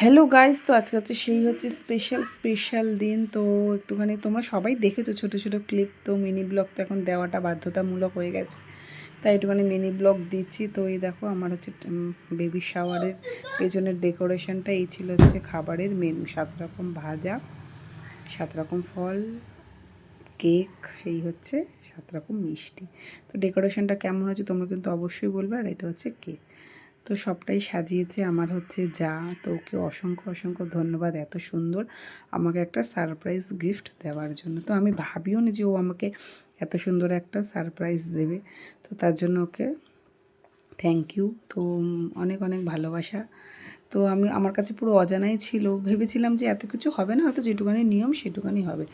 Hello guys, তো আজকে হচ্ছে স্পেশাল দিন। তো একটুখানি তোমরা সবাই দেখেছো ছোটো ছোটো ক্লিপ, তো মিনি ব্লগ তো এখন দেওয়াটা বাধ্যতামূলক হয়ে গেছে, তাই একটুখানি মিনি ব্লগ দিচ্ছি। তো এই দেখো আমার হচ্ছে বেবি শাওয়ারের পেছনের ডেকোরেশনটা এই ছিল হচ্ছে খাবারের মেনু, 7 রকম ভাজা, 7 রকম ফল, কেক, এই হচ্ছে 7 রকম মিষ্টি। তো ডেকোরেশনটা কেমন হচ্ছে তোমরা কিন্তু অবশ্যই বলবে। আর এটা হচ্ছে কেক। তো সবটাই সাজিয়েছে আমার হচ্ছে যা। তো ওকে অসংখ্য ধন্যবাদ এত সুন্দর আমাকে একটা সারপ্রাইজ গিফট দেওয়ার জন্য। তো আমি ভাবিও নি যে ও আমাকে এত সুন্দর একটা সারপ্রাইজ দেবে। তো তার জন্য ওকে থ্যাংক ইউ। তো অনেক ভালোবাসা। তো আমার কাছে পুরো অজানাই ছিল, ভেবেছিলাম যে এত কিছু হবে না, হয়তো যেটুকানি নিয়ম সেটুকানি হবে।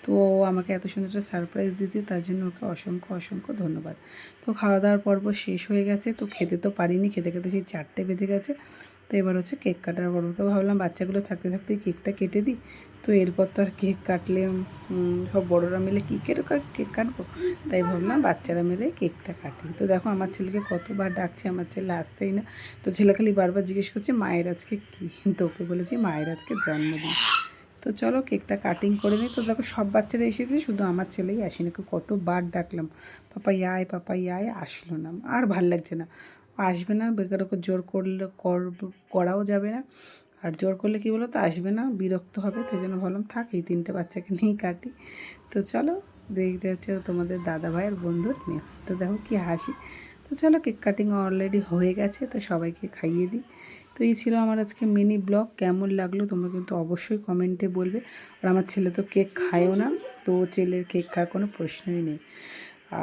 তো আমাকে এত সুন্দর একটা সারপ্রাইজ দিতে তার জন্য ওকে অসংখ্য ধন্যবাদ। তো খাওয়া দাওয়ার পর্ব শেষ হয়ে গেছে। তো খেতে তো পারিনি, খেতে সেই 4টে বেজে গেছে। তো এবার হচ্ছে কেক কাটার পর্ব। তো ভাবলাম বাচ্চাগুলো থাকতেই কেকটা কেটে দিই। তো এরপর তো আর কেক কাটলে সব বড়োরা মিলে কেক কাটবো, তাই ভাবলাম বাচ্চারা মিলে কেকটা কাটি। তো দেখো আমার ছেলেকে কতবার ডাকছে, আমার ছেলে আসছেই না। তো ছেলে খালি বারবার জিজ্ঞেস করছে মায়ের আজকে কী। তো ওকে বলেছি মায়ের আজকে জন্মদিন। তো চলো কেকটা কাটিং করে নিই। তো দেখো সব বাচ্চারা এসেছে, শুধু আমার ছেলেই আসেনি। কতবার ডাকলাম পাপা আয়, আসলো না। আর ভাল লাগছে না, আসবে না। বেকার ওকে জোর করাও যাবে না। আর জোর করলে কী বলো তো, আসবে না, বিরক্ত হবে। তাই জন্য ভাবলাম থাক, এই 3টে বাচ্চাকে নিয়েই কাটি। তো চলো, দেখতে হচ্ছে তোমাদের দাদা ভাইয়ের বন্ধুর মেয়ে। তো দেখো কি হাসি। তো চলো কেক কাটিং অলরেডি হয়ে গেছে, তো সবাইকে খাইয়ে দিই। তো এই ছিল আমার আজকে মিনি ব্লগ। কেমন লাগলো তোমরা কিন্তু অবশ্যই কমেন্টে বলবে। আর আমার ছেলে তো কেক খায়ও না, তো ছেলের কেক খাওয়ার কোনো প্রশ্নই নেই।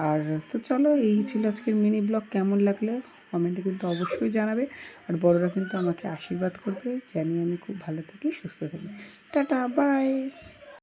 আর তো চলো, এই ছিল আজকের মিনি ব্লগ। কেমন লাগলো কমেন্টে কিন্তু অবশ্যই জানাবে। আর বড়রা কিন্তু আমাকে আশীর্বাদ করবে, জানি আমি খুব ভালো থাকি, সুস্থ থাকি। Tata, by.